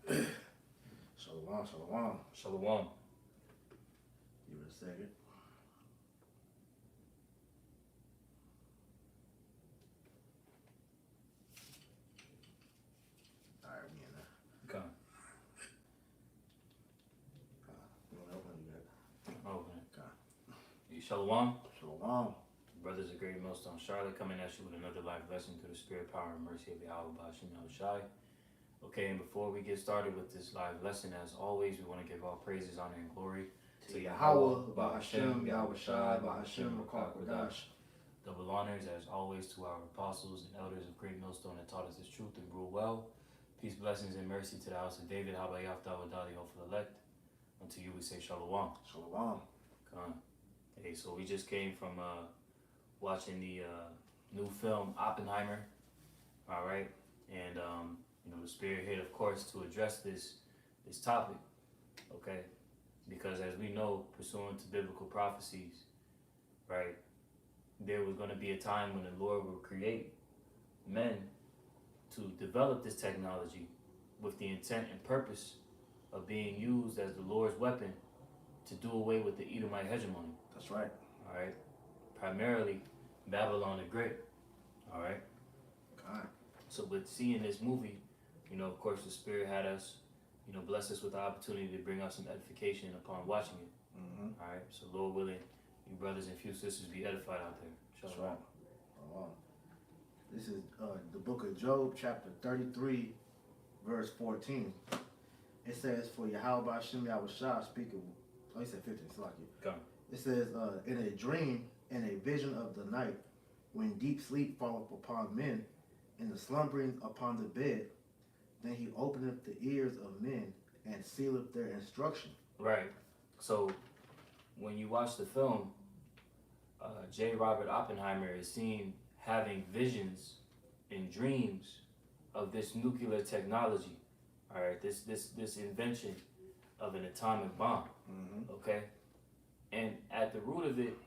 Shalom, shalom. Shalom. Give it a second. All right, we in there. Okay. You want to open it? Okay. Okay. Shalom. Shalom. Brothers of Great Millstone Charlotte coming at you with another life lesson through the spirit, power, and mercy of Yahweh Bashim Yahushai. Okay, and before we get started with this live lesson, as always, we want to give all praises, honor, and glory To Yahweh, Bahashem, Yahushai, Bahashem, Rakakwadash. Double honors, as always, to our apostles and elders of Great Millstone that taught us this truth and rule well. Peace, blessings, and mercy to the house of David, Habayafta, Wadali, hopeful elect. Unto you we say Shalom. Shalom. Come. Hey, so we just came from watching the new film Oppenheimer. All right, and the spirit hit, of course, to address this topic. Okay, because as we know, pursuant to biblical prophecies, right, there was going to be a time when the Lord will create men to develop this technology with the intent and purpose of being used as the Lord's weapon to do away with the Edomite hegemony. That's right. All right, primarily Babylon the Great. All right. God. So with seeing this movie, of course, the Spirit had us, bless us with the opportunity to bring us some edification upon watching it. Mm-hmm. All right. So Lord willing, you brothers and few sisters be edified out there. That's Shalom. right. This is the book of Job, chapter 33, verse 14. It says, for Yahweh Hashem Yahushua speaking, he said 15, it's like it. Come. It says, in a dream, in a vision of the night, when deep sleep falleth upon men, and the slumbering upon the bed, then he openeth the ears of men, and sealeth their instruction. Right. So when you watch the film, J. Robert Oppenheimer is seen having visions and dreams of this nuclear technology. All right, this invention of an atomic bomb. Mm-hmm. Okay, and at the root of it,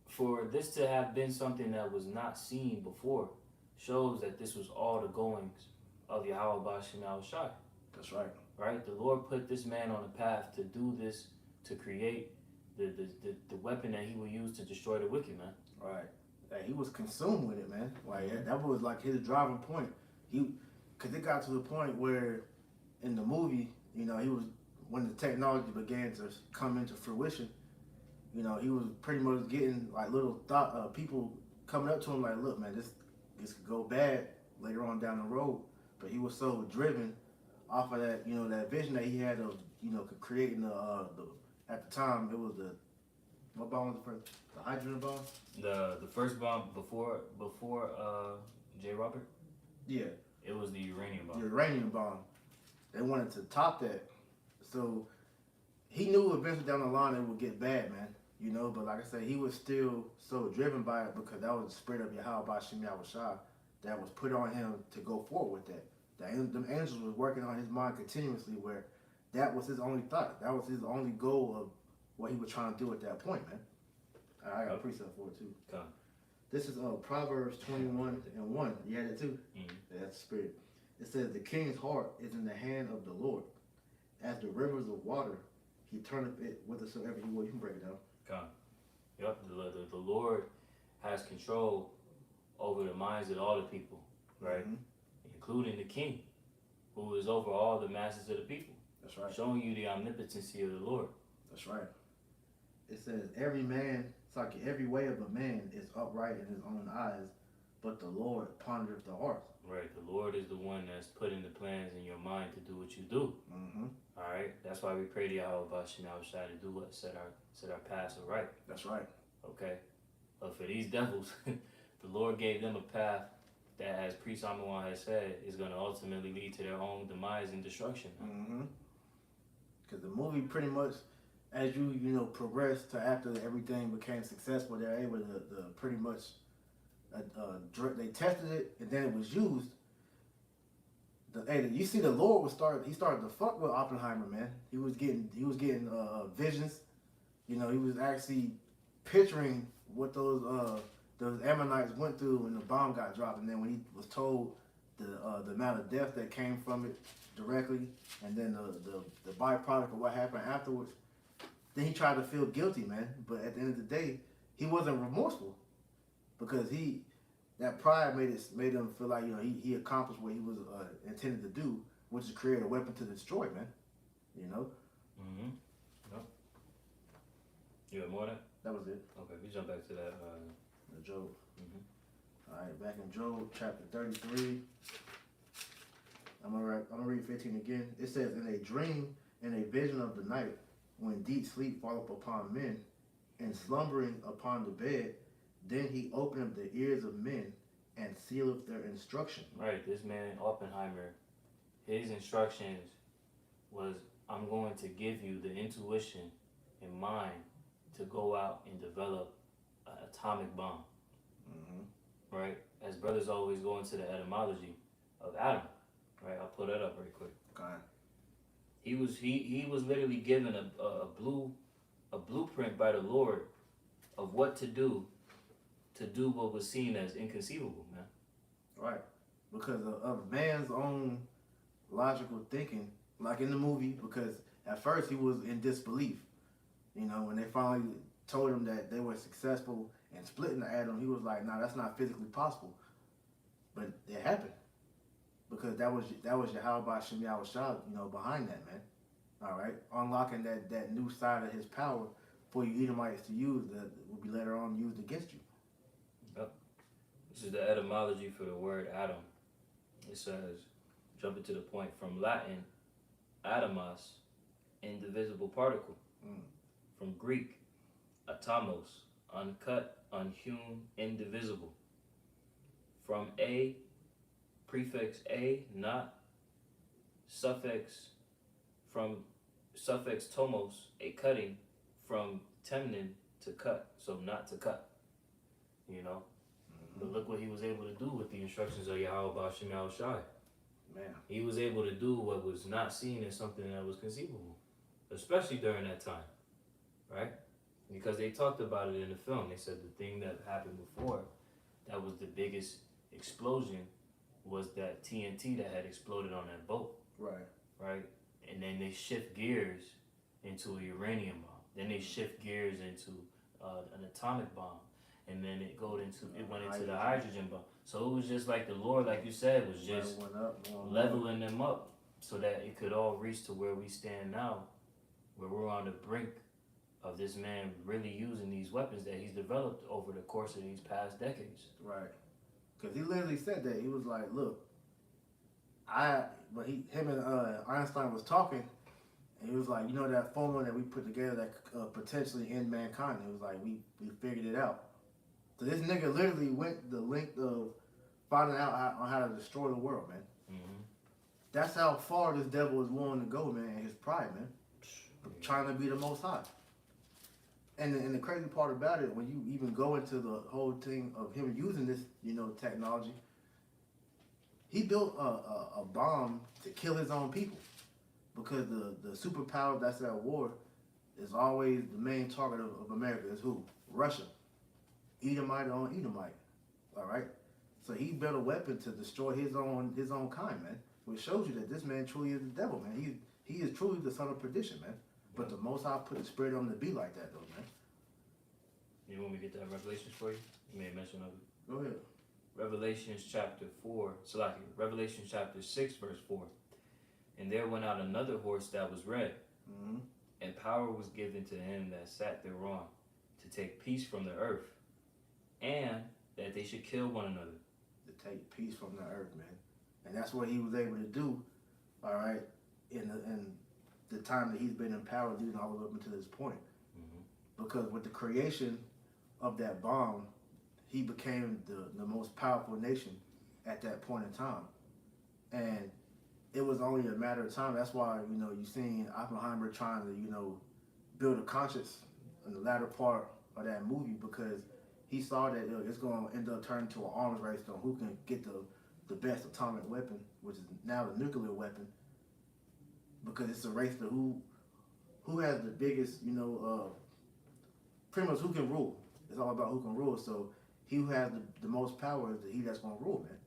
for this to have been something that was not seen before, shows that this was all the goings of Yahweh Bashim Yahushai. That's right. Right, the Lord put this man on a path to do this, to create the weapon that he will use to destroy the wicked, man. Right. He was consumed with it, man. Like that was like his driving point. Because it got to the point where, in the movie, he was, when the technology began to come into fruition, he was pretty much getting like little people coming up to him like, look, man, this could go bad later on down the road. But he was so driven off of that, that vision that he had of, creating the at the time it was what bomb was the first? The hydrogen bomb? The first bomb before J. Robert? Yeah. It was the uranium bomb. The uranium bomb. They wanted to top that. So he knew eventually down the line it would get bad, man. But like I said, he was still so driven by it because that was the spirit of Yahweh Bashim Yahushai that was put on him to go forward with that. The angels was working on his mind continuously, where that was his only thought. That was his only goal of what he was trying to do at that point, man. I got a precept for it too. Come. This is Proverbs 21:1. You had it too? Mm-hmm. That's the spirit. It says, the king's heart is in the hand of the Lord. As the rivers of water, he turneth it whithersoever he will. You can break it down. Come. Yep, the Lord has control over the minds of all the people, right? Mm-hmm. Including the king, who is over all the masses of the people. That's right. Showing you the omnipotency of the Lord. That's right. It says, every way of a man is upright in his own eyes, but the Lord pondereth the heart. Right, the Lord is the one that's putting the plans in your mind to do what you do. Mm-hmm. All right, that's why we pray to Yahweh Bashim Yahushai to do what set our paths right. That's right. Okay, but for these devils, the Lord gave them a path that, as Priest Amawan has said, is going to ultimately lead to their own demise and destruction. Mm-hmm. Because the movie pretty much, as you progressed to after everything became successful, they're able to pretty much they tested it and then it was used. You see, the Lord he started to fuck with Oppenheimer, man. He was getting visions. He was actually picturing what those Ammonites went through when the bomb got dropped, and then when he was told the amount of death that came from it directly, and then the byproduct of what happened afterwards. Then he tried to feel guilty, man. But at the end of the day, he wasn't remorseful because that pride made him feel like he accomplished what he was intended to do, which is create a weapon to destroy, man. You know. Mm-hmm. Yep. You have more of that? That was it. Okay, we jump back to that. The Job. Mm-hmm. All right, back in Job chapter 33. I'm gonna read 15 again. It says, "In a dream, in a vision of the night, when deep sleep falleth upon men, and slumbering upon the bed, then he openeth the ears of men, and sealeth their instruction." Right, this man Oppenheimer, his instructions was, I'm going to give you the intuition and mind to go out and develop an atomic bomb. Mm-hmm. Right? As brothers always go into the etymology of Adam. Right? I'll pull that up very quick. Okay. He was literally given a blueprint by the Lord of what to do what was seen as inconceivable, man. Right. Because of man's own logical thinking, like in the movie, because at first he was in disbelief. You know, when they finally told him that they were successful in splitting the atom, he was like, "No, that's not physically possible." But it happened. Because that was Yahweh Shem Yahushua, behind that, man. All right, unlocking that new side of his power for you Edomites to use that will be later on used against you. Yep. This is the etymology for the word atom. It says, jumping to the point, from Latin, atomos, indivisible particle. From Greek, atomos, uncut, unhewn, indivisible. From a, prefix a, not, suffix tomos, a cutting, from temnin, to cut, so not to cut. You know? Mm-hmm. But look what he was able to do with the instructions of Yahweh Shem Yahushai. Man. He was able to do what was not seen as something that was conceivable, especially during that time, right? Because they talked about it in the film. They said the thing that happened before, that was the biggest explosion, was that TNT that had exploded on that boat. Right. Right? And then they shift gears into a uranium bomb. Then they shift gears into an atomic bomb. And then it went into the hydrogen bomb. So it was just like the Lord, like you said, was just leveling them up so that it could all reach to where we stand now, where we're on the brink of this man really using these weapons that he's developed over the course of these past decades. Right. Because he literally said that. He was like, look, him and Einstein was talking, and he was like, that formula that we put together that could potentially end mankind. It was like, we figured it out. So this nigga literally went the length of finding out on how to destroy the world, man. Mm-hmm. That's how far this devil is willing to go, man, and his pride, man. Trying to be the most high. And the crazy part about it, when you even go into the whole thing of him using this, technology, he built a bomb to kill his own people. Because the superpower that's at war is always the main target of America is who? Russia. Edomite on Edomite. All right? So he built a weapon to destroy his own kind, man. Which shows you that this man truly is the devil, man. He is truly the son of perdition, man. But the Most High put the spirit on him to be like that, though, man. You want me to get that Revelations for you? You made mention of it. Go ahead. Revelations chapter 4, Revelation chapter 6, verse 4. And there went out another horse that was red, mm-hmm. and power was given to him that sat thereon, to take peace from the earth, and that they should kill one another. To take peace from the earth, man. And that's what he was able to do, all right, in the time that he's been in power, leading all the way up until this point. Mm-hmm. Because with the creation of that bomb, he became the most powerful nation at that point in time. And it was only a matter of time. That's why, you seen Oppenheimer trying to, build a conscience in the latter part of that movie, because he saw that it's going to end up turning to an arms race on who can get the best atomic weapon, which is now the nuclear weapon, because it's a race to who has the biggest, pretty much who can rule. It's all about who can rule. So he who has the most power is he that's going to rule, man.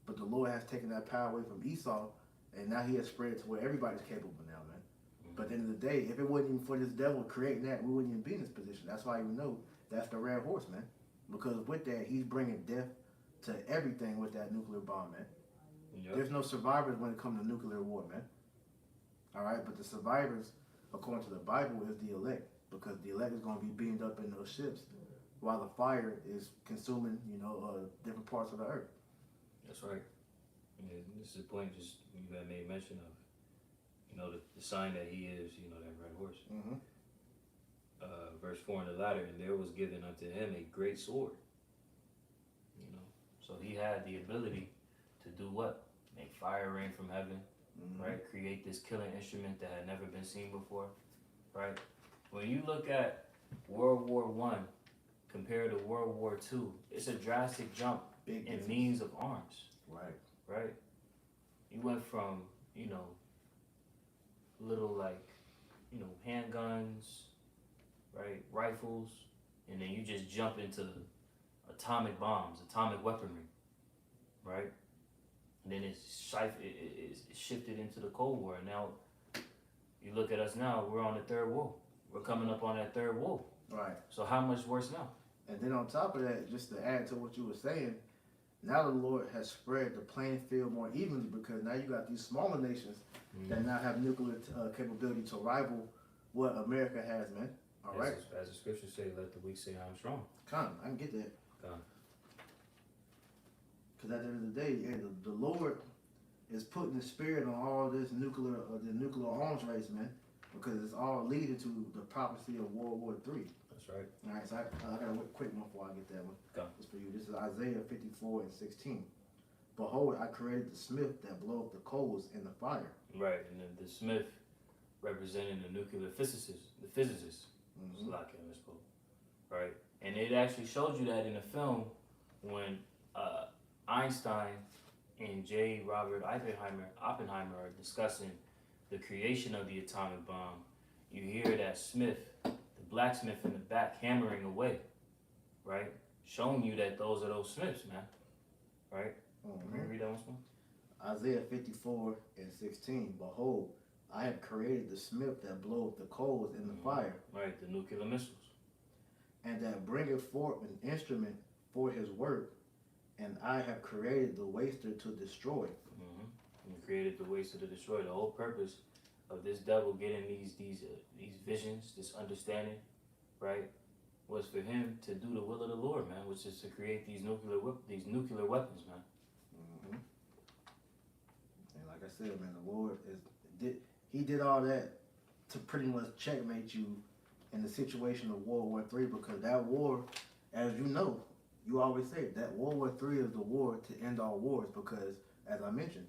But the Lord has taken that power away from Esau, and now he has spread it to where everybody's capable now, man. But at the end of the day, if it wasn't even for this devil creating that, we wouldn't even be in this position. That's why we know that's the red horse, man. Because with that, he's bringing death to everything with that nuclear bomb, man. Yep. There's no survivors when it comes to nuclear war, man. All right, but the survivors, according to the Bible, is the elect, because the elect is going to be beamed up in those ships, while the fire is consuming, different parts of the earth. That's right. Yeah, this is the point just you had made mention of. The sign that he is, that red horse. Mm-hmm. Verse 4 in the latter, and there was given unto him a great sword. So he had the ability to do what? Make fire rain from heaven, right? Create this killing instrument that had never been seen before, right? When you look at World War I compared to World War II, it's a drastic jump in means of arms. Right? You went from, little handguns, right? Rifles, and then you just jump into atomic bombs, atomic weaponry, right? And then it's shifted into the Cold War. And now, you look at us now, we're on the third war. We're coming up on that third war. Right. So how much worse now? And then on top of that, just to add to what you were saying, now the Lord has spread the playing field more evenly, because now you got these smaller nations that now have nuclear capability to rival what America has, man. All right. As the scriptures say, let the weak say I'm strong. I can get that. Come. Because at the end of the day, the Lord is putting the spirit on all this the nuclear arms race, man, because it's all leading to the prophecy of World War III. That's right. All right, so I got a quick one before I get that one. Go. It's for you. This is Isaiah 54:16. Behold, I created the smith that blow up the coals in the fire. Right, and then the smith representing the nuclear physicist, Slovakia, I misspoke. Right, and it actually showed you that in the film when Einstein and J. Robert Oppenheimer are discussing the creation of the atomic bomb. You hear that smith, the blacksmith in the back, hammering away, right? Showing you that those are those smiths, man. Right? Can you read that one? Isaiah 54:16. Behold, I have created the smith that blow up the coals in the fire. Right, the nuclear missiles. And that bringeth forth an instrument for his work. And I have created the waster to destroy. And created the waster to destroy. The whole purpose of this devil getting these visions, this understanding, right, was for him to do the will of the Lord, man, which is to create these nuclear weapons, man. And like I said, man, the Lord did all that to pretty much checkmate you in the situation of World War III, because that war, as you know, you always say that World War III is the war to end all wars, because, as I mentioned,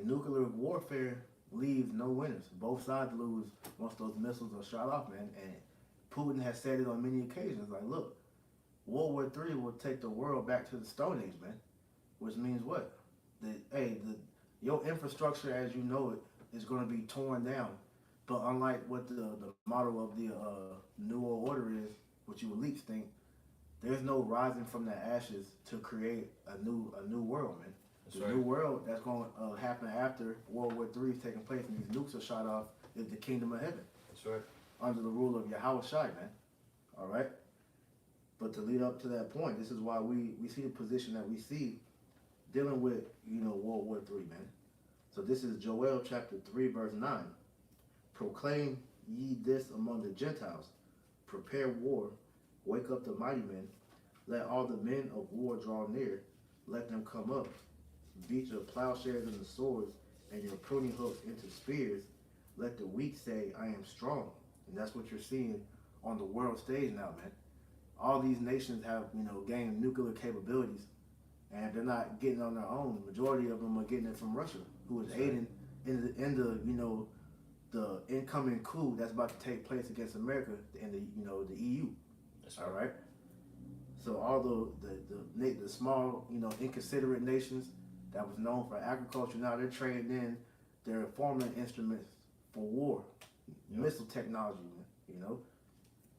nuclear warfare leaves no winners. Both sides lose once those missiles are shot off, man. And Putin has said it on many occasions, like, look, World War III will take the world back to the Stone Age, man. Which means what? Your infrastructure as you know it is going to be torn down. But unlike what the model of the New World Order is, what you elites think, there's no rising from the ashes to create a new world, man. The new world that's going to happen after World War III is taking place and these nukes are shot off is the kingdom of heaven. That's right. Under the rule of Yahweh Shai, man. All right? But to lead up to that point, this is why we see the position that we see dealing with, World War III, man. So this is Joel chapter 3, verse 9. Proclaim ye this among the Gentiles. Prepare war. Wake up the mighty men. Let all the men of war draw near. Let them come up. Beat your plowshares into swords and your pruning hooks into spears. Let the weak say, I am strong. And that's what you're seeing on the world stage now, man. All these nations have, gained nuclear capabilities, and they're not getting on their own. The majority of them are getting it from Russia, who is aiding in the incoming coup that's about to take place against America and the EU. That's all right. So all the small, inconsiderate nations that was known for agriculture, now they're trading in their farming instruments for war, missile technology,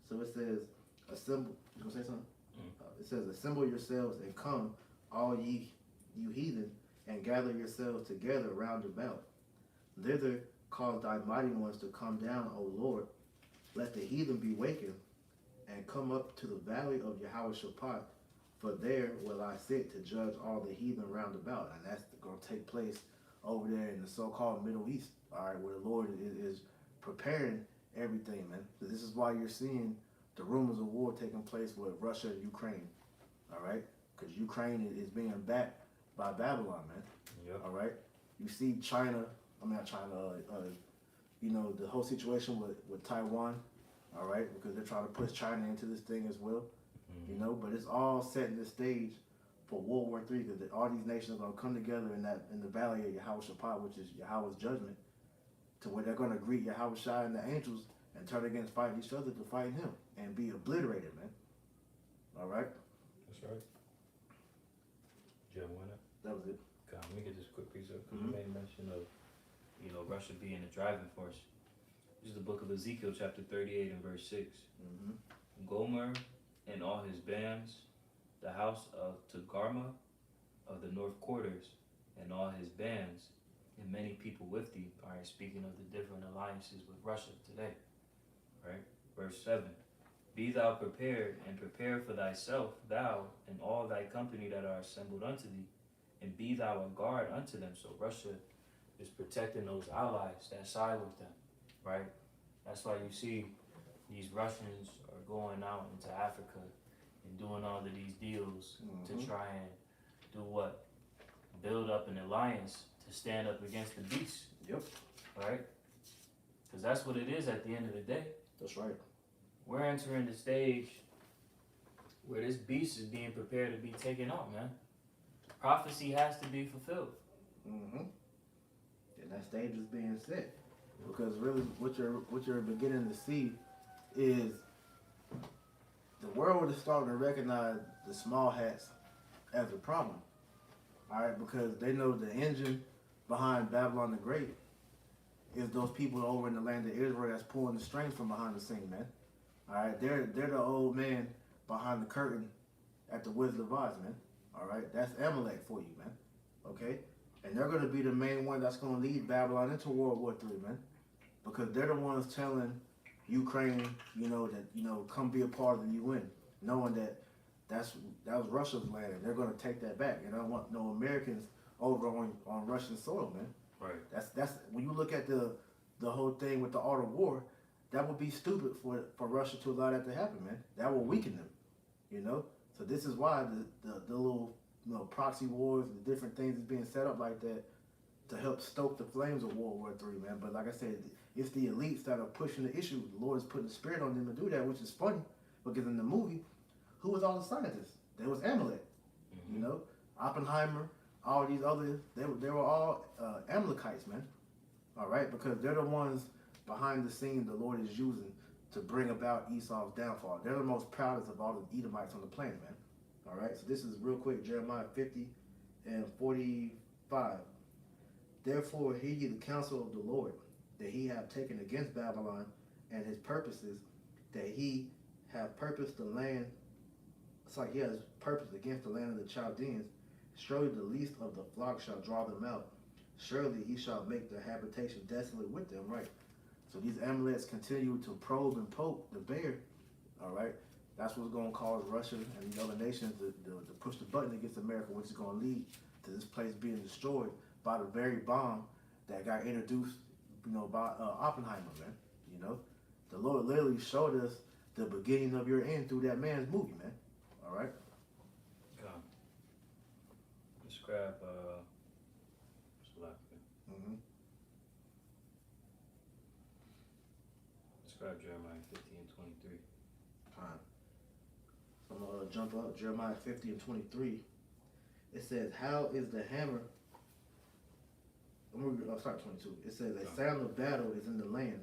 So it says, assemble. You gonna say something? It says, assemble yourselves and come, all ye you heathen, and gather yourselves together round about. Thither cause thy mighty ones to come down, O Lord. Let the heathen be wakened, and come up to the valley of Jehoshaphat, for there will I sit to judge all the heathen round about. And that's going to take place over there in the so-called Middle East, all right, where the Lord is preparing everything, man. So this is why you're seeing the rumors of war taking place with Russia and Ukraine, all right? Because Ukraine is being backed by Babylon, man. Yep. All right? You see China, not China, the whole situation with Taiwan, all right? Because they're trying to push China into this thing as well, but it's all setting the stage for World War III, because all these nations are going to come together in the valley of Jehoshaphat, which is Yahweh's judgment, to where they're going to greet Yahushua and the angels and turn against fighting each other to fight him and be obliterated, man. All right? That's right. Jim, why not? That was it. God, let me get this quick piece up, because you made mention of, Russia being the driving force. This is the book of Ezekiel, chapter 38 and verse 6. Gomer and all his bands, the house of Togarmah of the north quarters, and all his bands, and many people with thee. All right, speaking of the different alliances with Russia today. Right? Verse 7. Be thou prepared, and prepare for thyself, thou and all thy company that are assembled unto thee, and be thou a guard unto them. So Russia is protecting those allies that side with them, right? That's why you see these Russians are going out into Africa and doing all of these deals to try and do what? Build up an alliance to stand up against the beast. Yep. Right? Because that's what it is at the end of the day. That's right. We're entering the stage where this beast is being prepared to be taken out, man. Prophecy has to be fulfilled. And that stage is being set. Because really what you're beginning to see is the world is starting to recognize the small hats as a problem. All right, because they know the engine behind Babylon the Great is those people over in the land of Israel that's pulling the strings from behind the scene, man. All right, they're the old man behind the curtain at the Wizard of Oz, man. All right, that's Amalek for you, man. Okay, and they're going to be the main one that's going to lead Babylon into World War III, man, because they're the ones telling Ukraine, come be a part of the UN, knowing that that was Russia's land, and they're going to take that back. And I don't want no Americans over on Russian soil, man. Right. That's when you look at the whole thing with the art of war, that would be stupid for Russia to allow that to happen, man. That will weaken them, So this is why the little proxy wars, the different things is being set up like that to help stoke the flames of World War III, man. But like I said, it's the elites that are pushing the issue. The Lord is putting the spirit on them to do that, which is funny, because in the movie, who was all the scientists? There was Amalek, Oppenheimer, all these others. They were all Amalekites, man. All right, because they're the ones behind the scene the Lord is using to bring about Esau's downfall. They're the most proudest of all the Edomites on the planet, man. All right, so this is real quick, Jeremiah 50 and 45. Therefore hear ye the counsel of the Lord, that he have taken against Babylon, and his purposes, that he have purposed the land. It's like he has purpose against the land of the Chaldeans. Surely the least of the flock shall draw them out. Surely he shall make their habitation desolate with them, right? So these Amaleks continue to probe and poke the bear, all right? That's what's going to cause Russia and the other nations to push the button against America, which is going to lead to this place being destroyed by the very bomb that got introduced, by Oppenheimer, man. The Lord literally showed us the beginning of your end through that man's movie, man. All right? Let's grab Let's grab Jeremiah 50 and 23. Fine. I'm going to jump up. Jeremiah 50 and 23. It says, how is the hammer... I'll start 22. It says, a sound of battle is in the land,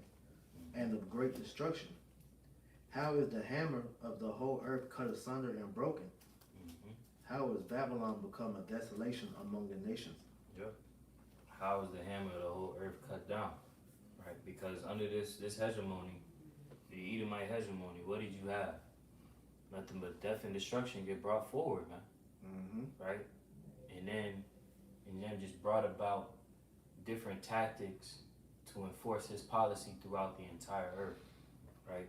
and of great destruction. How is the hammer of the whole earth cut asunder and broken? How is Babylon become a desolation among the nations? Yep. How is the hammer of the whole earth cut down? Right? Because under this hegemony, the Edomite hegemony, what did you have? Nothing but death and destruction get brought forward, man. Right? And and then just brought about different tactics to enforce his policy throughout the entire earth, right?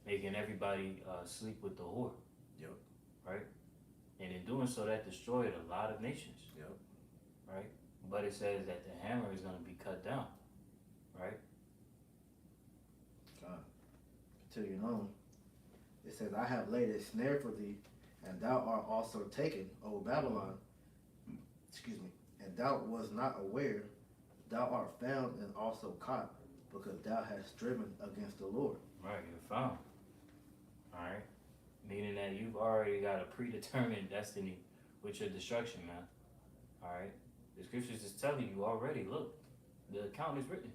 Making everybody sleep with the whore. Yep. Right? And in doing so, that destroyed a lot of nations. Yep. Right? But it says that the hammer is going to be cut down. Right? Continuing on, it says, I have laid a snare for thee, and thou art also taken, O Babylon. Excuse me. And thou was not aware, thou art found and also caught, because thou hast striven against the Lord. Right, you're found. Alright? Meaning that you've already got a predetermined destiny with your destruction, man. Alright? The scriptures is telling you already, look, the account is written.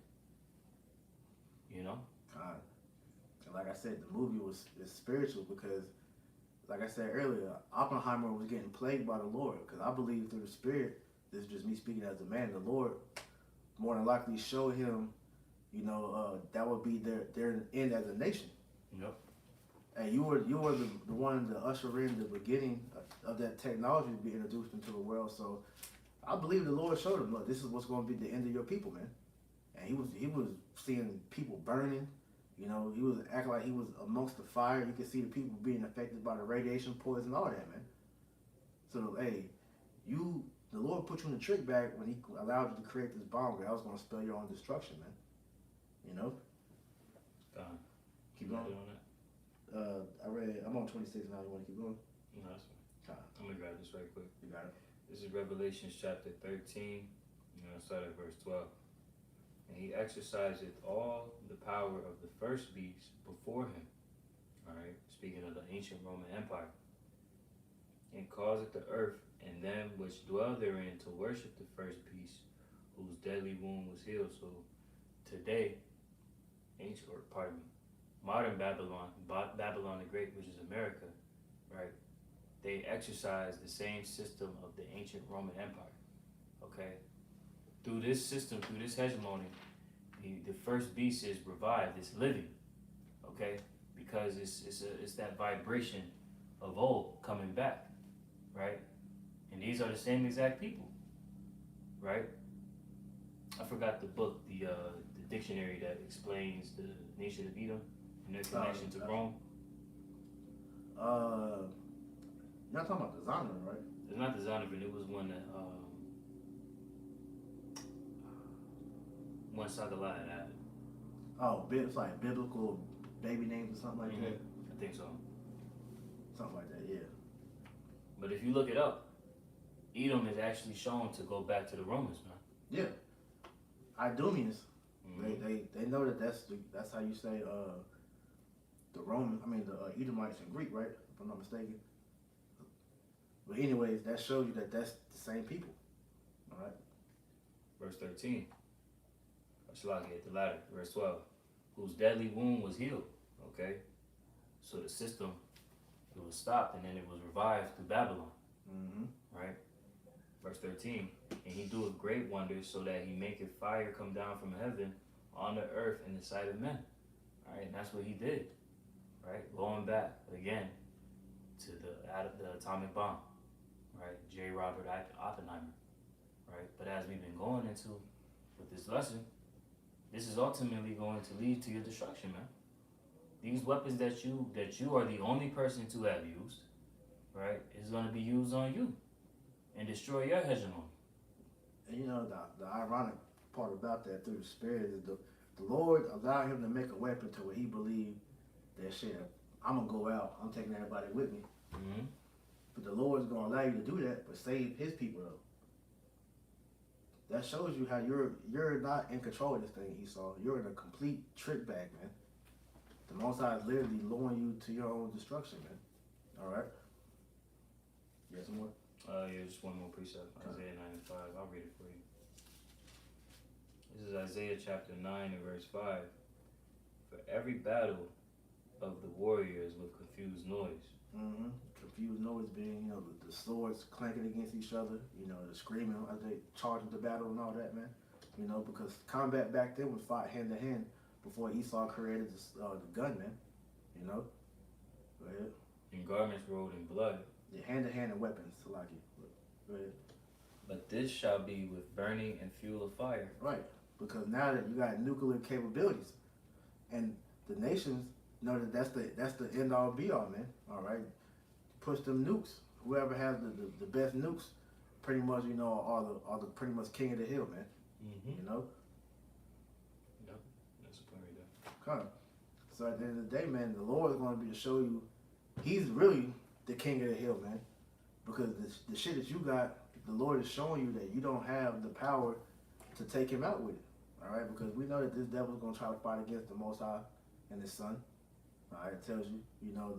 You know? God. And like I said, the movie is spiritual because, like I said earlier, Oppenheimer was getting plagued by the Lord. Because I believe through the Spirit, this is just me speaking as a man, the Lord more than likely showed him, that would be their end as a nation. Yep. And you were the one to usher in the beginning of that technology to be introduced into the world. So I believe the Lord showed him, look, this is what's going to be the end of your people, man. And he was seeing people burning. He was acting like he was amongst the fire. You could see the people being affected by the radiation, poison, all that, man. So hey, the Lord put you in the trick bag when He allowed you to create this bomb that was going to spell your own destruction, man. Keep going. On that? I'm on 26 now. You want to keep going? No, that's fine. I'm going to grab this right quick. You got it. This is Revelation chapter 13, start at verse 12. And he exerciseth all the power of the first beast before him. Alright, speaking of the ancient Roman Empire. And causeth the earth and them which dwell therein to worship the first beast, whose deadly wound was healed. So today, modern Babylon the Great, which is America, right? They exercise the same system of the ancient Roman Empire. Okay? Through this system, through this hegemony, the first beast is revived, it's living. Okay? Because it's that vibration of old coming back. Right? And these are the same exact people. Right? I forgot the book, the dictionary that explains the nation of Edom and their connection to Rome. You're not talking about the Zondervan, right? It's not the Zondervan, it was one that one Sagalai had added. Oh, it's like biblical baby names or something like that? I think so. Something like that, yeah. But if you look it up, Edom is actually shown to go back to the Romans, man. Yeah. Idumeans. They know that's how you say the Edomites in Greek, right? If I'm not mistaken. But anyways, that shows you that that's the same people. All right. Verse 13. Shalagi at the ladder. Verse 12. Whose deadly wound was healed. Okay. So the system, it was stopped and then it was revived through Babylon. Right. Verse 13. And he doeth great wonders, so that he maketh fire come down from heaven on the earth in the sight of men. All right, and that's what he did. Right, going back again to the atomic bomb. Right, J. Robert Oppenheimer. Right, but as we've been going into with this lesson, this is ultimately going to lead to your destruction, man. These weapons that you are the only person to have used, right, is going to be used on you and destroy your hegemony. And the ironic part about that through the Spirit is the Lord allowed him to make a weapon to where he believed that shit, I'm going to go out, I'm taking everybody with me. But the Lord's going to allow you to do that, but save his people though. That shows you how you're not in control of this thing, Esau. You're in a complete trick bag, man. The Most High is literally luring you to your own destruction, man. All right? You got some more? Yeah, just one more precept. Isaiah 9 and 5. I'll read it for you. This is Isaiah chapter 9 and verse 5. For every battle of the warriors with confused noise. Confused noise being, the swords clanking against each other, the screaming as they charge into battle and all that, man. Because combat back then was fought hand to hand before Esau created the gun, man. Go ahead. And garments rolled in blood. Yeah, hand to hand and weapons, Salaki. Go ahead. But this shall be with burning and fuel of fire. Right. Because now that you got nuclear capabilities, and the nations know that that's the end all be all, man. All right. Push them nukes. Whoever has the best nukes, pretty much, you know, are the pretty much king of the hill, man. Mm-hmm. You know. Yep. That's the point right there. Kind of. So at the end of the day, man, the Lord is going to be to show you, He's really the king of the hill, man. Because the shit that you got, the Lord is showing you that you don't have the power to take him out with it. All right, because we know that this devil's gonna try to fight against the Most High and His Son. All right, it tells you, you know,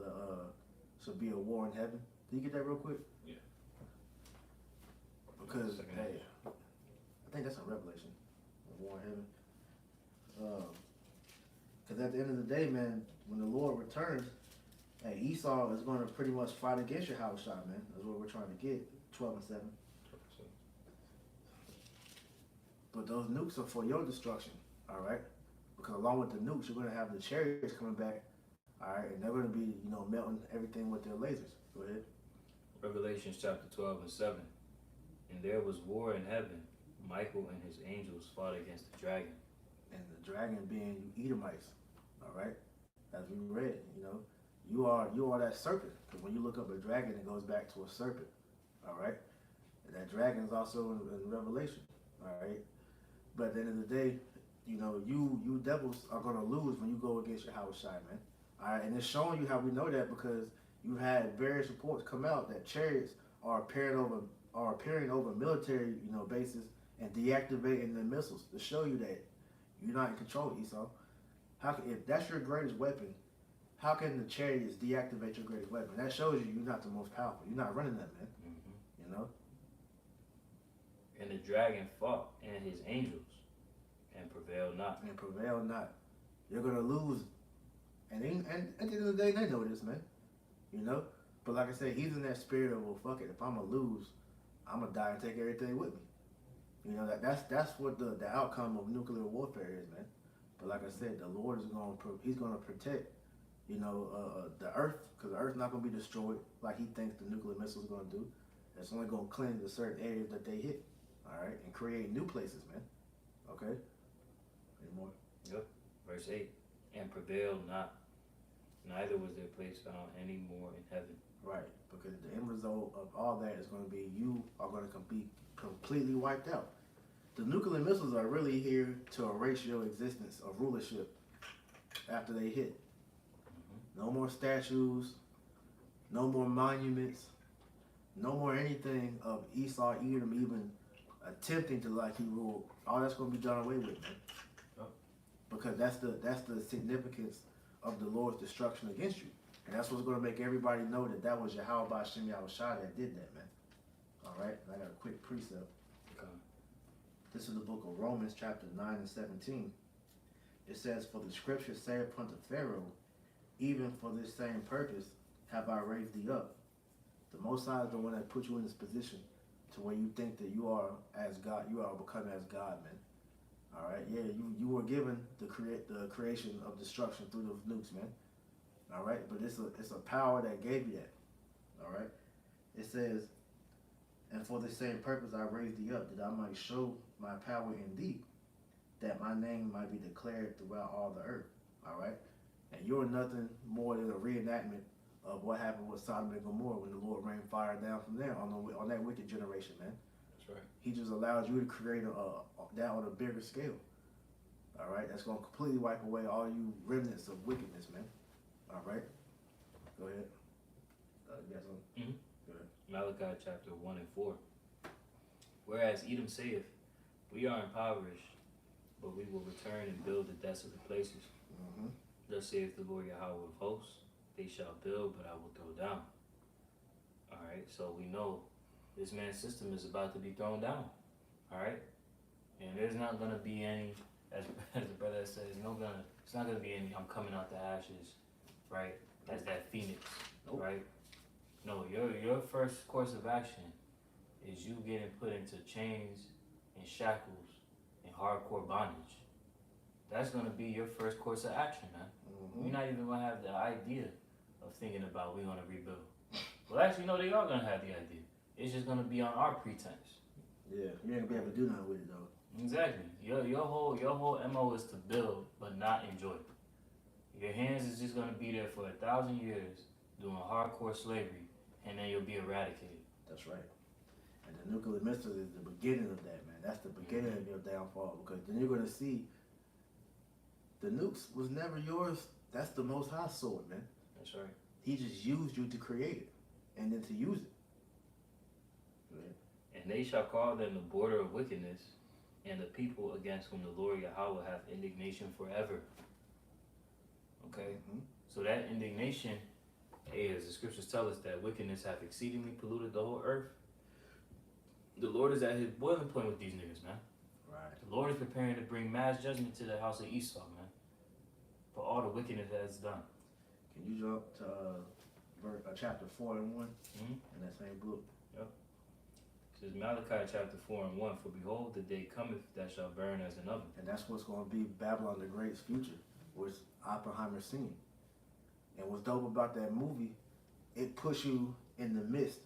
should be a war in heaven. Did you get that real quick? Yeah. Because hey, I think that's a revelation, a war in heaven. Because at the end of the day, man, when the Lord returns, hey, Esau is going to pretty much fight against your house shot, man. That's what we're trying to get. 12 and 7. But those nukes are for your destruction, all right? Because along with the nukes, you're going to have the chariots coming back, all right? And they're going to be, you know, melting everything with their lasers. Go ahead. Revelation chapter 12 and 7. And there was war in heaven. Michael and his angels fought against the dragon. And the dragon being you Edomites, all right? As we read, you know, you are that serpent. Because when you look up a dragon, it goes back to a serpent, all right? And that dragon is also in Revelation, all right? But at the end of the day, you know, you devils are going to lose when you go against your house side, man. All right, and it's showing you how we know that because you had various reports come out that chariots are appearing over military, you know, bases and deactivating the missiles to show you that you're not in control, Esau. If that's your greatest weapon, how can the chariots deactivate your greatest weapon? That shows you you're not the most powerful. You're not running that, man. Mm-hmm. You know. And the dragon fought and his angels and prevailed not. And prevailed not. You're gonna lose. And at the end of the day, they know this, man. You know. But like I said, he's in that spirit of, well, fuck it. If I'm gonna lose, I'm gonna die and take everything with me. You know, that's what the outcome of nuclear warfare is, man. But like I said, the Lord is he's gonna protect, you know, the earth, because the earth's not gonna be destroyed like he thinks the nuclear missiles are gonna do. It's only gonna cleanse the certain areas that they hit, all right, and create new places, man. Okay. Any more? Yep. Verse 8. And prevailed not, neither was their place found any more in heaven. Right, because the end result of all that is going to be you are going to be completely wiped out. The nuclear missiles are really here to erase your existence of rulership after they hit. Mm-hmm. No more statues, no more monuments, no more anything of Esau, Edom even attempting to like he ruled. All that's going to be done away with, man. Oh. Because that's the significance of the Lord's destruction against you. And that's what's going to make everybody know that was Yahweh Ba'Shem Yahushua that did that, man. All right? And I got a quick precept. Okay. This is the book of Romans, chapter 9 and 17. It says, for the scripture saith unto Pharaoh, even for this same purpose have I raised thee up. The Most High is the one that put you in this position to where you think that you are as God, you are becoming as God, man. All right? Yeah, you were given the creation of destruction through those nukes, man. All right, but it's a power that gave you that. All right, it says, and for the same purpose I raised thee up, that I might show my power in thee, that my name might be declared throughout all the earth. All right, and you're nothing more than a reenactment of what happened with Sodom and Gomorrah when the Lord rained fire down from there on that wicked generation, man. That's right. He just allows you to create that on a bigger scale. All right, that's gonna completely wipe away all you remnants of wickedness, man. All right. Go ahead. You got something? Mm-hmm. Go ahead. Malachi chapter 1 and 4. Whereas Edom saith, we are impoverished, but we will return and build the desolate places. Mm-hmm. Thus saith the Lord Yahweh of hosts, they shall build, but I will throw down. All right, so we know this man's system is about to be thrown down. All right, and there's not going to be any, as the brother says, it's not going to be any, I'm coming out the ashes. Right, as that phoenix, nope. Right? No, your first course of action is you getting put into chains and shackles and hardcore bondage. That's gonna be your first course of action, man. Mm-hmm. You're not even gonna have the idea of thinking about we're gonna rebuild. Well, actually, no, they are gonna have the idea. It's just gonna be on our pretense. Yeah, you ain't gonna be able to do nothing with it though. Exactly. Your whole MO is to build but not enjoy. Your hands is just gonna be there for 1,000 years doing hardcore slavery, and then you'll be eradicated. That's right. And the nuclear missile is the beginning of that, man. That's the beginning of your downfall because then you're gonna see the nukes was never yours. That's the Most High sword, man. That's right. He just used you to create it and then to use it. Right? And they shall call them the border of wickedness, and the people against whom the Lord Yahweh hath indignation forever. Okay? Mhm. So that indignation, as the scriptures tell us, that wickedness hath exceedingly polluted the whole earth. The Lord is at his boiling point with these niggas, man. Right. The Lord is preparing to bring mass judgment to the house of Esau, man, for all the wickedness that it's done. Can you jump to chapter 4 and 1 Mhm. in that same book? It says Malachi chapter 4 and 1, for behold, the day cometh that shall burn as an oven. And that's what's going to be Babylon the Great's future, which Oppenheimer seen. And what's dope about that movie, it puts you in the midst,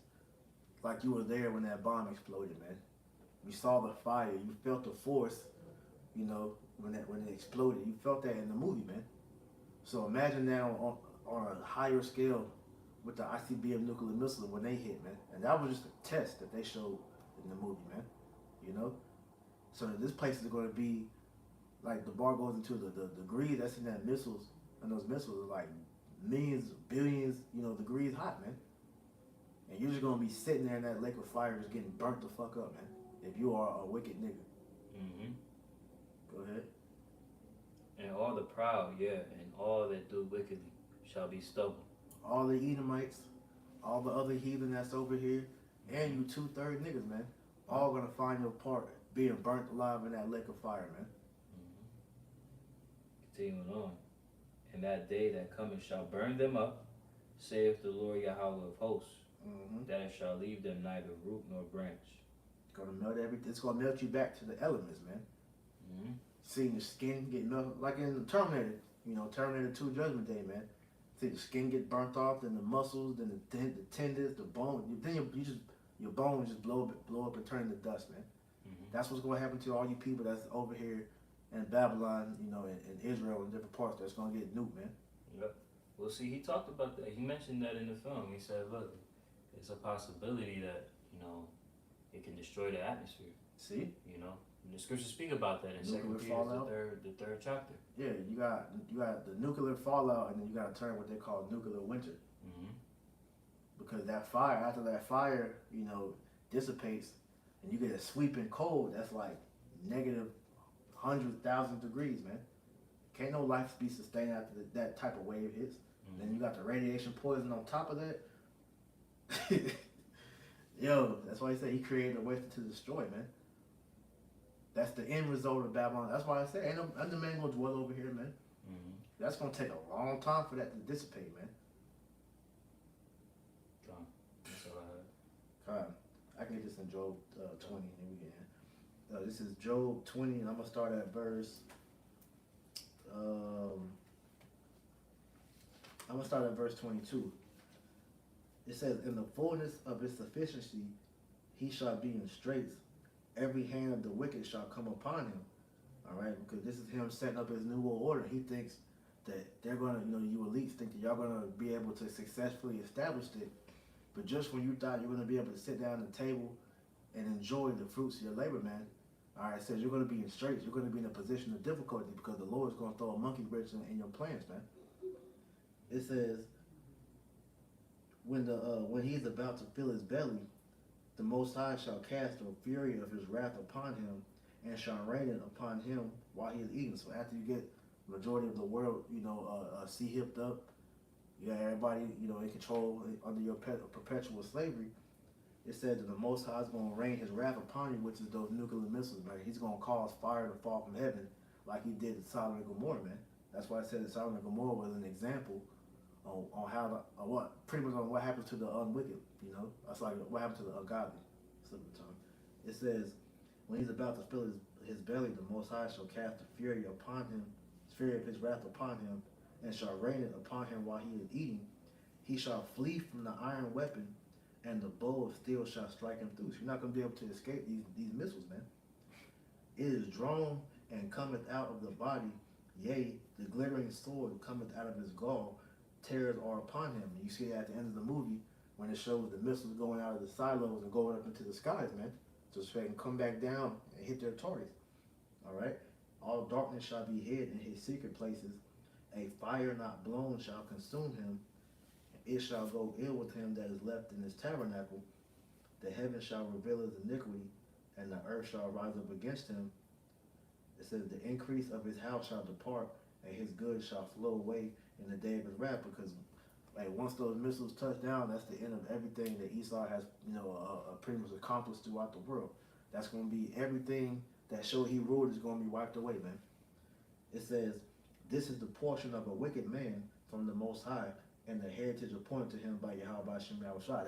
like you were there when that bomb exploded, man. You saw the fire, you felt the force, you know, when it exploded. You felt that in the movie, man. So imagine that on a higher scale with the ICBM nuclear missile when they hit, man. And that was just a test that they showed in the movie, man. You know? So this place is going to be, like the bar goes into the degrees that's in that missiles, and those missiles are like millions, billions, you know, degrees hot, man. And you're just going to be sitting there in that lake of fire just getting burnt the fuck up, man. If you are a wicked nigga. Mm-hmm. Go ahead. And all the proud, and all that do wickedly shall be stubble. All the Edomites, all the other heathen that's over here, and you 2/3 niggas, man, all gonna find your part being burnt alive in that lake of fire, man. Continuing on. And that day that cometh shall burn them up, saith the Lord Yahweh of hosts, that it shall leave them neither root nor branch. It's gonna melt everything. It's gonna melt you back to the elements, man. Seeing your skin get melted, like in Terminator, you know, Terminator 2 Judgment Day, man. See the skin get burnt off, then the muscles, then the tendons, the bone. Then your bones just blow up and turn into dust, man. That's what's gonna happen to all you people that's over here in Babylon, you know, in Israel and different parts. That's gonna get nuked, man. Yep. Well, see, he talked about that. He mentioned that in the film. He said, "Look, it's a possibility that it can destroy the atmosphere." See? You know, and the scriptures speak about that in Second Nuclear Peter, fallout. the third chapter. Yeah, you got the nuclear fallout, and then you got to turn what they call nuclear winter. Because that fire, after that fire, you know, dissipates, and you get a sweeping cold that's like negative 100,000 degrees, man. Can't no life be sustained after that type of wave hits. Then you got the radiation poison on top of that. Yo, that's why he said he created a way to destroy, man. That's the end result of Babylon. That's why I said, ain't no man gonna dwell over here, man. That's gonna take a long time for that to dissipate, man. That's all I heard. I can get this in Job 20, and we can. This is Job 20, and I'm gonna start at verse. I'm gonna start at verse 22. It says, "In the fullness of his sufficiency, he shall be in straits. Every hand of the wicked shall come upon him." All right, because this is him setting up his new world order. He thinks that they're gonna, you elites think that y'all gonna be able to successfully establish it. But just when you thought you're gonna be able to sit down at the table and enjoy the fruits of your labor, man, all right, it says you're gonna be in straits. You're gonna be in a position of difficulty because the Lord is gonna throw a monkey wrench in your plans, man. It says, when he's about to fill his belly, the Most High shall cast the fury of his wrath upon him, and shall rain it upon him while he is eating. So after you get the majority of the world, sea hipped up, you got everybody, in control under your perpetual slavery. It said that the Most High is going to rain his wrath upon you, which is those nuclear missiles, man. He's going to cause fire to fall from heaven like he did to Sodom and Gomorrah, man. That's why I said that Sodom and Gomorrah was an example on how pretty much on what happens to the unwicked, That's like what happens to the ungodly. It says, when he's about to fill his belly, the Most High shall cast the fury upon him, the fury of his wrath upon him, and shall rain it upon him while he is eating. He shall flee from the iron weapon, and the bow of steel shall strike him through. So you're not going to be able to escape these missiles, man. It is drawn and cometh out of the body, yea, the glittering sword cometh out of his gall, terrors are upon him. And you see that at the end of the movie when it shows the missiles going out of the silos and going up into the skies, man. So they can come back down and hit their targets. All right? All darkness shall be hid in his secret places. A fire not blown shall consume him. It shall go ill with him that is left in his tabernacle. The heaven shall reveal his iniquity, and the earth shall rise up against him. It says, the increase of his house shall depart, and his goods shall flow away in the day of his wrath. Because, like, once those missiles touch down, that's the end of everything that Esau has, pretty much accomplished throughout the world. That's going to be everything that showed he ruled is going to be wiped away, man. It says, this is the portion of a wicked man from the Most High, and the heritage appointed to him by Yahweh Hashem Yahushua.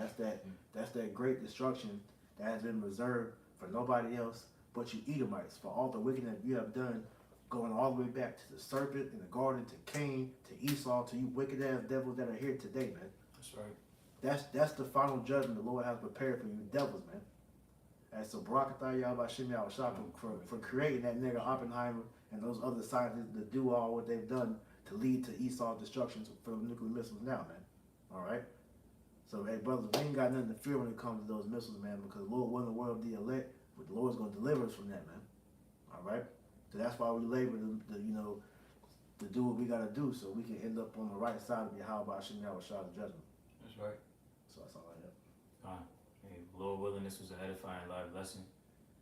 That's that great destruction that has been reserved for nobody else but you Edomites, for all the wickedness you have done, going all the way back to the serpent in the garden, to Cain, to Esau, to you wicked ass devils that are here today, man. That's right. That's the final judgment the Lord has prepared for you devils, man. And so Barakatah Yahweh Hashem Yahushua for creating that nigga Oppenheimer and those other scientists to do all what they've done to lead to Esau's destruction for the nuclear missiles now, man. All right? So, hey, brothers, we ain't got nothing to fear when it comes to those missiles, man, because the Lord won the world of the elect, but the Lord's going to deliver us from that, man. All right? So that's why we labor to do what we got to do so we can end up on the right side of Yahweh Hashem Yahushua, the judgment. That's right. So that's all I have. Hey, Lord willing, this was an edifying live lesson.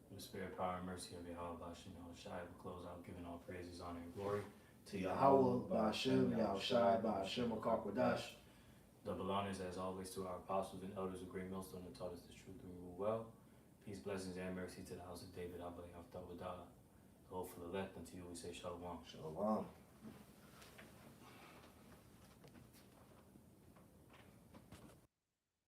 With the spirit, power, and mercy of Yahweh Hashem Yahushua, we close out giving all praises, honor, and glory to Yahweh, Ba'Hashem, Yahushua, Ba'Hashem, Akakwadash. Double honors, as always, to our apostles and elders of Great Millstone that taught us the truth and rule well. Peace, blessings, and mercy to the house of David, Abba, Yahweh, the hope for the elect. Unto you we say Shalom. Shalom.